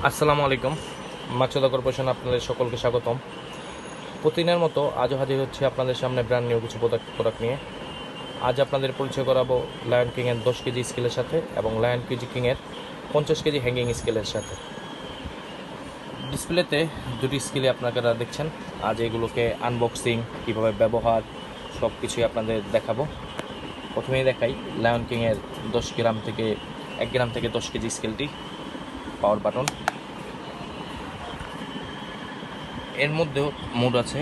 আসসালামু আলাইকুম। মাকসুদা কর্পোরেশন আপনাদের সকলকে স্বাগতম। প্রতিদিনের মতো আজও হাজির হচ্ছে আপনাদের সামনে ব্র্যান্ড নিউ কিছু প্রোডাক্ট নিয়ে। আজ আপনাদের পরিচয় করাবো লায়ন কিংয়ের 10 কেজি স্কেলের সাথে এবং লায়ন কিংয়ের 50 কেজি হ্যাঙ্গিং স্কেলের সাথে। ডিসপ্লেতে দুটি স্কেলে আপনারা দেখছেন। আজ এগুলোকে আনবক্সিং, কীভাবে ব্যবহার, সব কিছুই আপনাদের দেখাবো। প্রথমেই দেখাই লায়ন কিংয়ের 1 গ্রাম থেকে 10 কেজি স্কেলটি, পাওয়ার বাটন। এর মধ্যেও মোড আছে,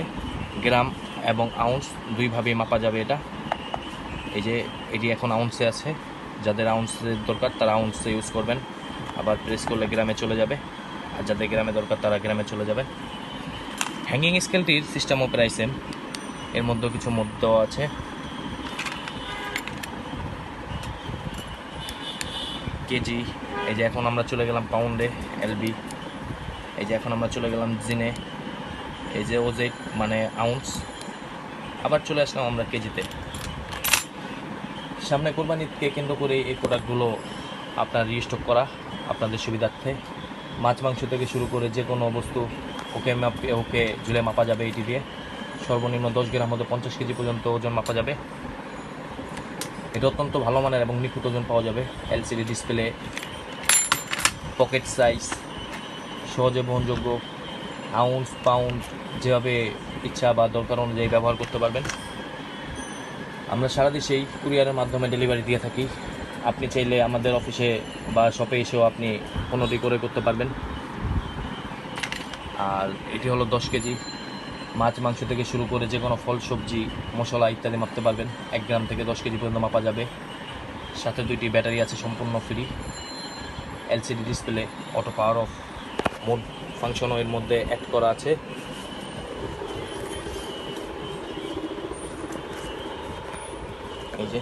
গ্রাম এবং আউন্স দুইভাবেই মাপা যাবে এটা। এই যে এটি এখন আউন্সে আছে, যাদের আউন্সের দরকার তারা আউন্সে ইউজ করবেন, আবার প্রেস করলে গ্রামে চলে যাবে, আর যাদের গ্রামে দরকার তারা গ্রামে চলে যাবে। হ্যাঙ্গিং স্কেলটির সিস্টেমও প্রায় সেম, এর মধ্যেও কিছু মোড দেওয়া আছে। কেজি, এই যে এখন আমরা চলে গেলাম পাউন্ডে, এলবি। এই যে এখন আমরা চলে গেলাম জিনে, এই যে ওজেট মানে আউন্স। আবার চলে আসলাম আমরা কেজিতে। সামনে কোরবানিকে কেন্দ্র করে এই প্রোডাক্টগুলো আপনার রিস্টক করা আপনাদের সুবিধার্থে। মাছ মাংস থেকে শুরু করে যে কোনো বস্তু ওকে ঝুলে মাপা যাবে এটি দিয়ে। সর্বনিম্ন 10 গ্রাম মধ্যে 50 কেজি পর্যন্ত ওজন মাপা যাবে। এটা অত্যন্ত ভালো মানের এবং নিখুঁত ওজন পাওয়া যাবে। এলসিডি ডিসপ্লে, পকেট সাইজ, সহজে বহনযোগ্য, আউন্স পাউন্ড যেভাবে ইচ্ছা বা দরকার অনুযায়ী ব্যবহার করতে পারবেন। আমরা সারা দেশেই কুরিয়ারের মাধ্যমে ডেলিভারি দিয়ে থাকি। আপনি চাইলে আমাদের অফিসে বা শপে এসেও আপনি পণ্যটি করে করতে পারবেন। আর এটি হলো 10 কেজি। মাছ মাংস থেকে শুরু করে যে কোনো ফল সবজি মশলা ইত্যাদি মাপতে পারবেন। 1 গ্রাম থেকে 10 কেজি পর্যন্ত মাপা যাবে। সাথে 2টি ব্যাটারি আছে সম্পূর্ণ free. LCD display, auto power off mode ফাংশনও এর মধ্যে অ্যাড করা আছে। এই যে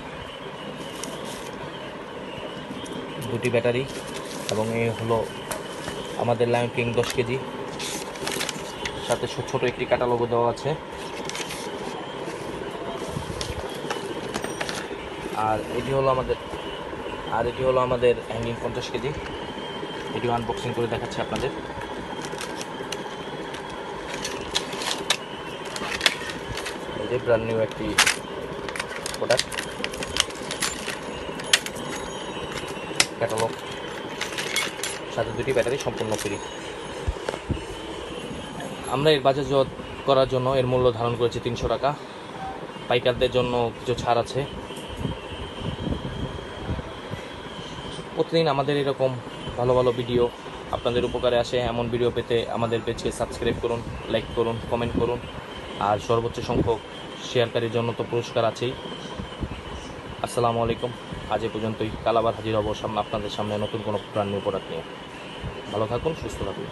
2টি ব্যাটারি, এবং এই হলো আমাদের লায়ন কিং 10 কেজি। সাথে ছোট একটি ক্যাটালগও দেওয়া আছে। আর এটি হলো আমাদের হ্যাঙ্গিং 50 কেজি। এটিও আনবক্সিং করে দেখাচ্ছে আপনাদের। এই যে ব্র্যান্ড নিউ একটি প্রোডাক্ট, ক্যাটালগ, সাথে 2টি ব্যাটারি সম্পূর্ণ ফ্রি। আমরা এর বাজারজাত করার জন্য এর মূল্য ধারণ করেছি 300 টাকা। পাইকারদের জন্য কিছু ছাড় আছে। প্রতিদিন আমাদের এরকম ভালো ভালো ভিডিও আপনাদের উপকারে আসে। এমন ভিডিও পেতে আমাদের পেজকে সাবস্ক্রাইব করুন, লাইক করুন, কমেন্ট করুন। আর সর্বোচ্চ সংখ্যক শেয়ারকারীর জন্য তো পুরস্কার আছেই। আসসালামু আলাইকুম। আজ এ পর্যন্তই। কাল আবার হাজির হব আপনাদের সামনে নতুন কোনো ব্র্যান্ড নিউ প্রোডাক্ট নিয়ে। ভালো থাকুন, সুস্থ থাকুন।